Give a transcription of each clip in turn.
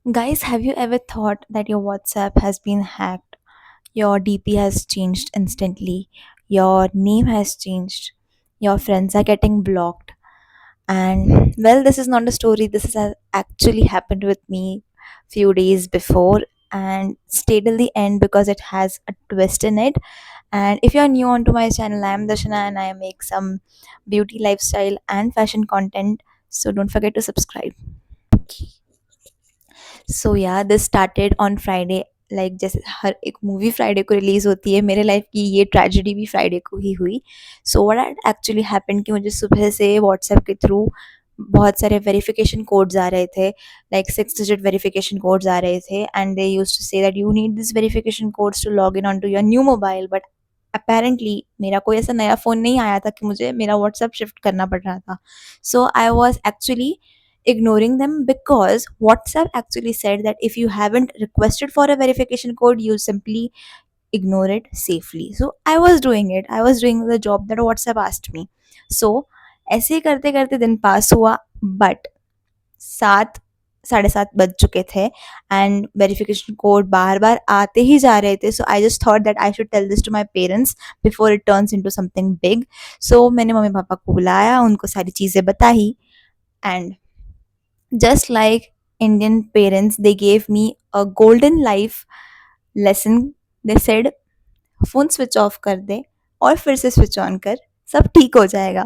Guys, have you ever thought that your WhatsApp has been hacked? Your DP has changed instantly. Your name has changed. Your friends are getting blocked. And well, this is not a story. This has actually happened with me few days before, and stay till the end because it has a twist in it. And if you are new onto my channel, I am Dashana and I make some beauty, lifestyle and fashion content. So don't forget to subscribe. सो या this started on Friday like जैसे हर एक movie Friday को release होती है, मेरे life की ये tragedy भी फ्राइडे को ही हुई. सो व्हाट एक्चुअली हैपेंड कि मुझे सुबह से व्हाट्सएप के थ्रू बहुत सारे वेरिफिकेशन कोड्स आ रहे थे, लाइक 6 डिजिट वेरिफिकेशन कोड्स आ रहे थे and they used to say that you need this verification codes to log in on to your new mobile. But apparently मेरा कोई ऐसा नया फ़ोन नहीं आया था कि मुझे मेरा व्हाट्सएप शिफ्ट करना पड़ रहा था. So I was actually ignoring them because WhatsApp actually said that if you haven't requested for a verification code, you simply ignore it safely. So I was doing it. I was doing the job that WhatsApp asked me. So ऐसे ही करते करते दिन पास हुआ, but 7 साढ़े 7 बज चुके थे and verification code बार बार आते ही जा रहे थे. So I just thought that I should tell this to my parents before it turns into something big. So मैंने मम्मी पापा को बुलाया, उनको सारी चीज़ें बताई and just like Indian parents, they gave me a golden life lesson. They said, phone switch off कर दे और फिर से स्विच ऑन कर, सब ठीक हो जाएगा.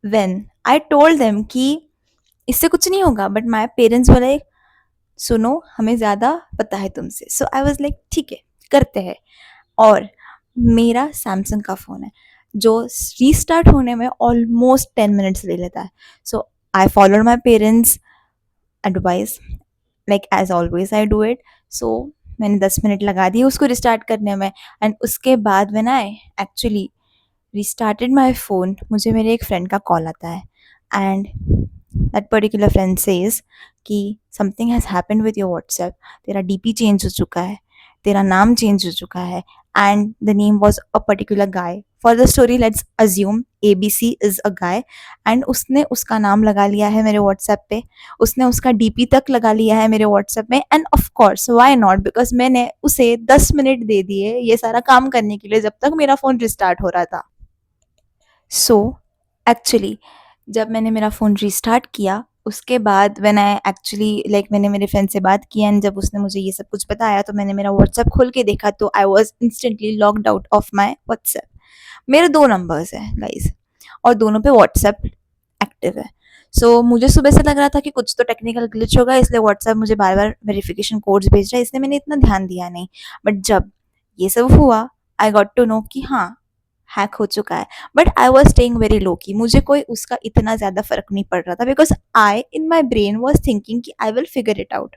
When I told them कि इससे कुछ नहीं होगा, बट माई पेरेंट्स बोले सुनो हमें ज़्यादा पता है तुमसे. सो आई वॉज लाइक ठीक है करते हैं. और मेरा सैमसंग का फ़ोन है जो रीस्टार्ट होने में ऑलमोस्ट 10 मिनट्स ले लेता है. So I followed my parents advice like as always I do it. So मैंने 10 मिनट लगा दिए उसको रिस्टार्ट करने में एंड उसके बाद when I actually restarted my phone, मुझे मेरे एक फ्रेंड का कॉल आता है and that particular friend says कि something has happened with your WhatsApp, तेरा डीपी चेंज हो चुका है, तेरा नाम चेंज हो चुका है and the name was a particular guy. For the story let's assume ABC is a guy and उसने उसका नाम लगा लिया है मेरे व्हाट्सएप पे, उसने उसका डीपी तक लगा लिया है मेरे व्हाट्सएप में. End of course why not, because मैंने उसे 10 मिनट दे दिए ये सारा काम करने के लिए जब तक मेरा फ़ोन रिस्टार्ट हो रहा था. सो एक्चुअली जब मैंने मेरा फ़ोन रिस्टार्ट किया उसके बाद व्हेन आई एक्चुअली लाइक मैंने मेरे फ्रेंड से बात की एंड जब उसने मुझे ये सब कुछ बताया तो मैंने मेरा व्हाट्सएप खोल के देखा तो I was instantly locked out of my WhatsApp. मेरे 2 नंबर्स हैं गाइस और दोनों पे व्हाट्सएप एक्टिव है. सो मुझे सुबह से लग रहा था कि कुछ तो टेक्निकल ग्लिच होगा इसलिए व्हाट्सएप मुझे बार-बार वेरिफिकेशन कोड्स भेज रहा है, इसलिए मैंने इतना ध्यान दिया नहीं. बट जब ये सब हुआ आई गॉट टू नो कि हाँ, हैक हो चुका है. But I was staying very low की मुझे कोई उसका इतना ज़्यादा फ़र्क नहीं पड़ रहा था because I in my brain was thinking कि I will figure it out.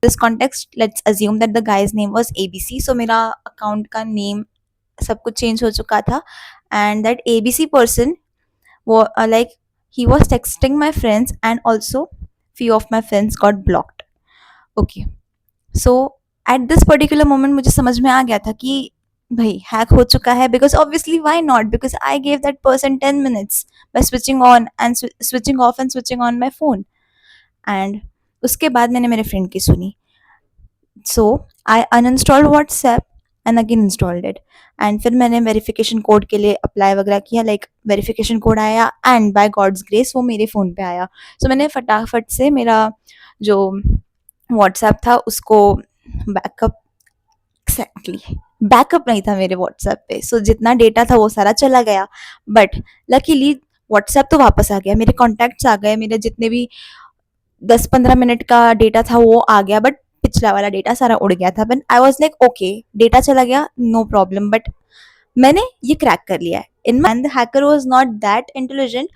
This context let's assume that the guy's name was ABC. So मेरा अकाउंट का नेम सब कुछ चेंज हो चुका था एंड दैट ABC पर्सन वो like he was texting my friends and also few of my friends got blocked. Okay, so at this particular moment मुझे समझ में आ गया था कि भाई हैक हो चुका है because obviously why not, because I gave that person 10 minutes by switching on and switching off and switching on my phone. And उसके बाद मैंने मेरे फ्रेंड की सुनी. So I uninstalled WhatsApp and again installed it and फिर मैंने verification code के लिए अप्लाई वगैरह किया. लाइक वेरिफिकेशन कोड आया एंड बाय गॉड्स ग्रेस वो मेरे फ़ोन पे आया. सो मैंने फटाफट से मेरा जो व्हाट्सएप था उसको बैकअप एग्जैक्टली बैकअप नहीं था मेरे व्हाट्सएप पे. सो जितना डेटा था वो सारा चला गया. बट लकीली व्हाट्सएप तो वापस आ गया, मेरे कॉन्टैक्ट्स आ गए, मेरे जितने भी 10-15 मिनट का डेटा था वो आ गया. बट पिछला वाला डेटा सारा उड़ गया था. But I was like okay data चला गया नो प्रॉब्लम, बट मैंने ये क्रैक कर लिया है. In my the hacker was not that intelligent.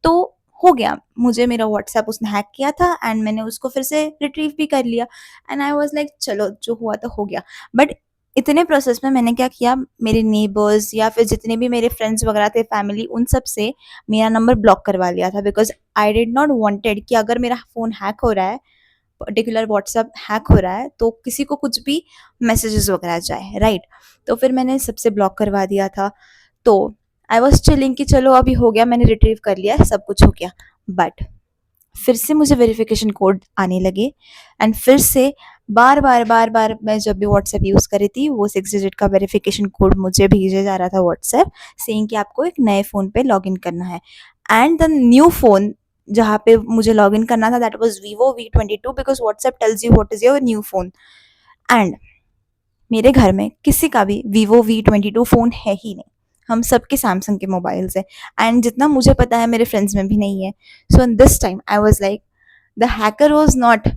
तो हो गया, मुझे मेरा व्हाट्सएप उसने हैक किया था एंड मैंने उसको फिर से रिट्रीव भी कर लिया एंड आई वाज लाइक चलो जो हुआ तो हो गया. बट इतने प्रोसेस में मैंने क्या किया, मेरे नेबर्स या फिर जितने भी मेरे फ्रेंड्स वगैरह थे फैमिली उन सब से मेरा नंबर ब्लॉक करवा लिया था because I did not wanted कि अगर मेरा फ़ोन हैक हो रहा है, पर्टिकुलर व्हाट्सएप हैक हो रहा है तो किसी को कुछ भी मैसेजेस वगैरह जाए, राइट. तो फिर मैंने सबसे ब्लॉक करवा दिया था. तो आई वॉज चिलिंग कि चलो अभी हो गया, मैंने रिट्रीव कर लिया, सब कुछ हो गया. बट फिर से मुझे वेरिफिकेशन कोड आने लगे एंड फिर से बार बार मैं जब भी व्हाट्सएप यूज़ कर रही थी वो 6 डिजिट का वेरिफिकेशन कोड मुझे भेजे जा रहा था व्हाट्सएप सेइंग कि आपको एक नए फ़ोन पे लॉगिन करना है एंड द न्यू फ़ोन जहाँ पे मुझे लॉगिन करना था that was Vivo V22 because WhatsApp tells you what is your new phone and मेरे घर में किसी का भी Vivo V22 फ़ोन है ही नहीं। हम सबके सैमसंग के मोबाइल्स हैं एंड जितना मुझे पता है मेरे फ्रेंड्स में भी नहीं है। So in this time I was like the hacker was not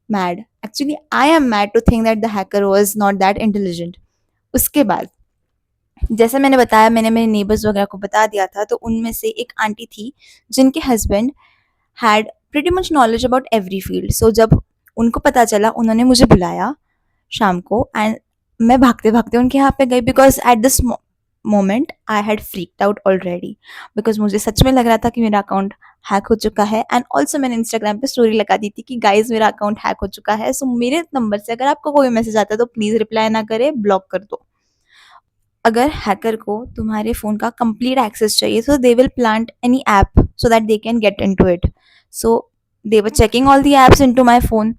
mad. Actually I am mad to think that the hacker was not that intelligent. उसके बाद जैसे मैंने बताया मैंने मेरे नेबर्स वगैरह को बता दिया था तो उनमें से एक आंटी थी जिनके husband had pretty much knowledge about every field. So जब उनको पता चला उन्होंने मुझे बुलाया शाम को एंड मैं भागते-भागते उनके यहाँ पे गई because at this moment I had freaked out already because मुझे सच में लग रहा था कि मेरा अकाउंट हैक हो चुका है एंड ऑल्सो मैंने इंस्टाग्राम पे स्टोरी लगा दी थी कि गाइज़ मेरा अकाउंट हैक हो चुका है। सो मेरे नंबर से अगर आपको कोई मैसेज आता है तो प्लीज़ रिप्लाई ना करें, ब्लॉक कर दो। अगर हैकर को तुम्हारे फ़ोन का कंप्लीट एक्सेस चाहिए तो they will plant any app so that they can get into it. So they were checking all the apps into my phone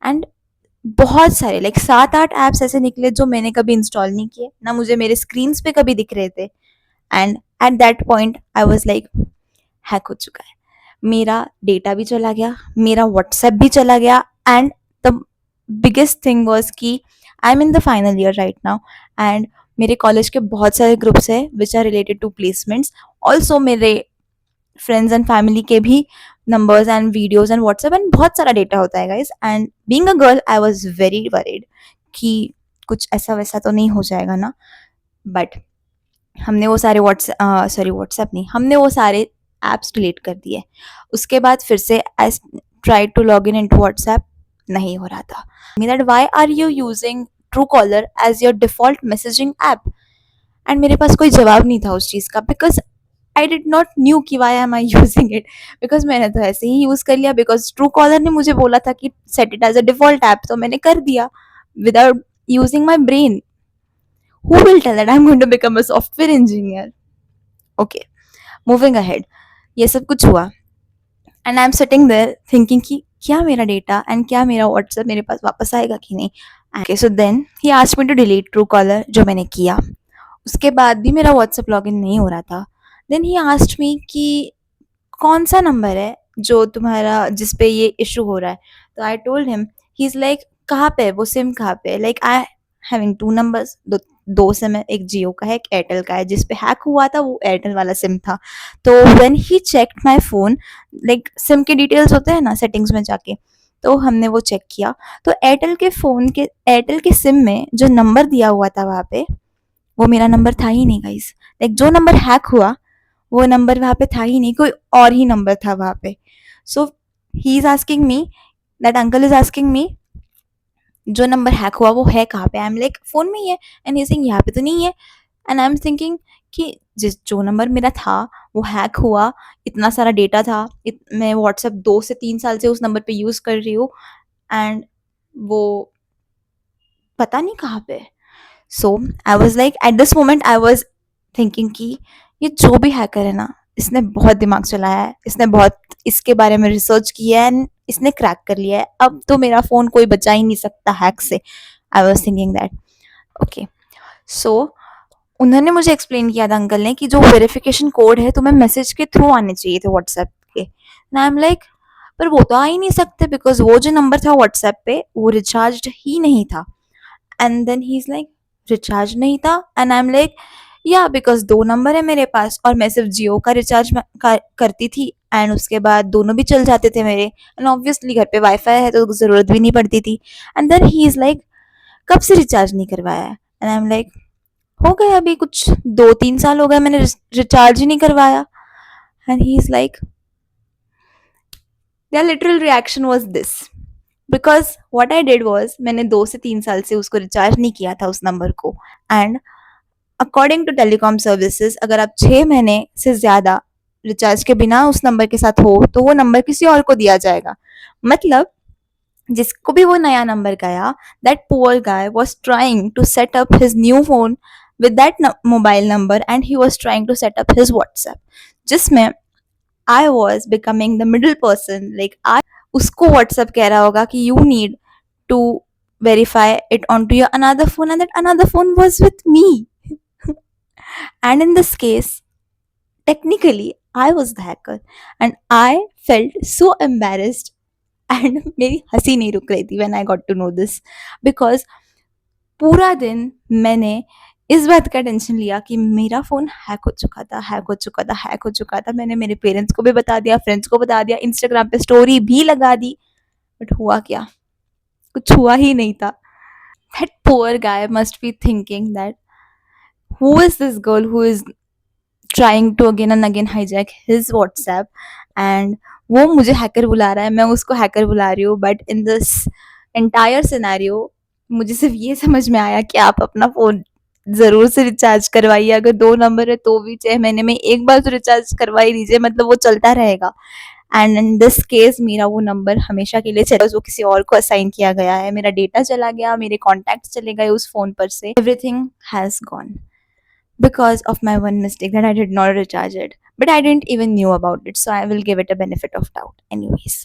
and बहुत सारे लाइक 7-8 ऐप्स ऐसे निकले जो मैंने कभी इंस्टॉल नहीं किए, ना मुझे मेरे स्क्रीन्स पे कभी दिख रहे थे and at that point I was like hack हो चुका है। मेरा डेटा भी चला गया, मेरा व्हाट्सएप भी चला गया and the biggest thing was कि I am in the final year right now and मेरे कॉलेज के बहुत सारे ग्रुप्स हैं which are related to placements. Also मेरे फ्रेंड्स एंड फैमिली के भी numbers and videos and WhatsApp and बहुत सारा डेटा होता है guys and being a girl I was very worried कि कुछ ऐसा वैसा तो नहीं हो जाएगा ना। बट हमने वो सारे व्हाट्सएप नहीं, हमने वो सारे ऐप्स डिलीट कर दिए। उसके बाद फिर से I tried to log in into WhatsApp, नहीं हो रहा था। That why are you using Truecaller as your default messaging app and मेरे पास कोई जवाब नहीं था उस चीज़ का because I did not knew कि why am I using it because मैंने तो ऐसे ही यूज़ कर लिया बिकॉज ट्रू कॉलर ने मुझे बोला था कि set it as a default app तो मैंने कर दिया without using my brain. Who will tell that I am going to become a software engineer. Okay, moving ahead, ये सब कुछ हुआ and I am sitting there thinking कि क्या मेरा डेटा एंड क्या मेरा व्हाट्सएप मेरे पास वापस आएगा कि नहीं। Okay, so then he asked me to delete Truecaller जो मैंने किया। उसके बाद भी मेरा व्हाट्सएप लॉगिन नहीं हो रहा था। देन ही आस्क्ड मी कि कौन सा नंबर है जो तुम्हारा जिस पे ये इशू हो रहा है। तो I told him, he is like कहाँ पे है वो सिम, कहाँ पे है। Like I having two numbers, दो सिम है, एक जियो का है एक एयरटेल का है। जिस पे हैक हुआ था वो एयरटेल वाला सिम था। तो when he checked my phone, like SIM के डिटेल्स होते हैं ना सेटिंग्स में जाके, तो हमने वो चेक किया तो एयरटेल के सिम में जो नंबर दिया हुआ था वहाँ पे वो मेरा नंबर था ही नहीं गाइस। लाइक जो नंबर हैक हुआ वो नंबर वहाँ पे था ही नहीं, कोई और ही नंबर था वहाँ पे। So he is asking me, that uncle is asking me जो नंबर हैक हुआ वो है कहाँ पे। आई एम लाइक फ़ोन में ही है एंड ही सेइंग यहाँ पे तो नहीं है। एंड आई एम थिंकिंग कि जिस जो नंबर मेरा था वो हैक हुआ, इतना सारा डेटा था, मैं व्हाट्सएप 2 से 3 साल से उस नंबर पे यूज़ कर रही हूँ एंड वो पता नहीं कहाँ पे। So I was like at this moment I was thinking कि ये जो भी हैकर है ना इसने बहुत दिमाग चलाया है, इसने बहुत इसके बारे में रिसर्च किया है एंड इसने क्रैक कर लिया है। अब तो मेरा फ़ोन कोई बचा ही नहीं सकता हैक से। I was thinking that. Okay, so उन्होंने मुझे एक्सप्लेन किया था अंकल ने कि जो वेरिफिकेशन कोड है तुम्हें मैसेज के थ्रू आने चाहिए थे व्हाट्सएप के। आई एम लाइक पर वो तो आ ही नहीं सकते बिकॉज वो जो नंबर था व्हाट्सएप पे वो रिचार्ज ही नहीं था। And then he is like recharge नहीं था and I am like yeah because दो नंबर है मेरे पास और मैं सिर्फ जियो का रिचार्ज करती थी एंड उसके बाद दोनों भी चल जाते थे मेरे एंड ऑब्वियसली घर पे वाईफाई है तो ज़रूरत भी नहीं पड़ती थी। And then he is like कब से रिचार्ज नहीं करवाया है एंड आई एम लाइक हो गए अभी कुछ 2-3 साल हो गए मैंने रिचार्ज ही नहीं करवाया। And he is like their literal reaction was this because what I did was मैंने 2 से 3 साल से उसको रिचार्ज नहीं किया था उस नंबर को and according to telecom services अगर आप 6 महीने से ज़्यादा रिचार्ज के बिना उस नंबर के साथ हो तो वो नंबर किसी और को दिया जाएगा। मतलब जिसको भी वो नया नंबर गया that poor guy was trying to set up his new phone with that mobile number and he was trying to set up his WhatsApp जिसमें I was becoming the middle person, like I उसको WhatsApp कह रहा होगा कि you need to verify it onto your another phone, and that another phone was with me. And in this case, technically I was the hacker, and I felt so embarrassed. And मेरी हंसी नहीं रुक रही थी when I got to know this, because पूरा दिन मैंने इस बात का टेंशन लिया कि मेरा फ़ोन हैक हो चुका था, हैक हो चुका था, हैक हो चुका था। मैंने मेरे पेरेंट्स को भी बता दिया, फ्रेंड्स को बता दिया, इंस्टाग्राम पे स्टोरी भी लगा दी, बट हुआ क्या? कुछ हुआ ही नहीं था। That poor guy must be thinking that who is this girl who is trying to again and again hijack his WhatsApp, and वो मुझे हैकर बुला रहा है, मैं उसको हैकर बुला रही हूँ। But in this entire scenario मुझे सिर्फ ये समझ में आया कि आप अपना फ़ोन ज़रूर से रिचार्ज करवाइए। अगर 2 नंबर है तो भी 6 महीने में एक बार तो रिचार्ज करवा ही लीजिए, मतलब वो चलता रहेगा। एंड इन दिस केस मेरा वो नंबर हमेशा के लिए चला, वो किसी और को असाइन किया गया है, मेरा डेटा चला गया, मेरे कॉन्टैक्ट्स चले गए उस फ़ोन पर से, everything has gone because of my one mistake that I did not recharge it. But I didn't even knew about it, so I will give it a benefit of doubt anyways.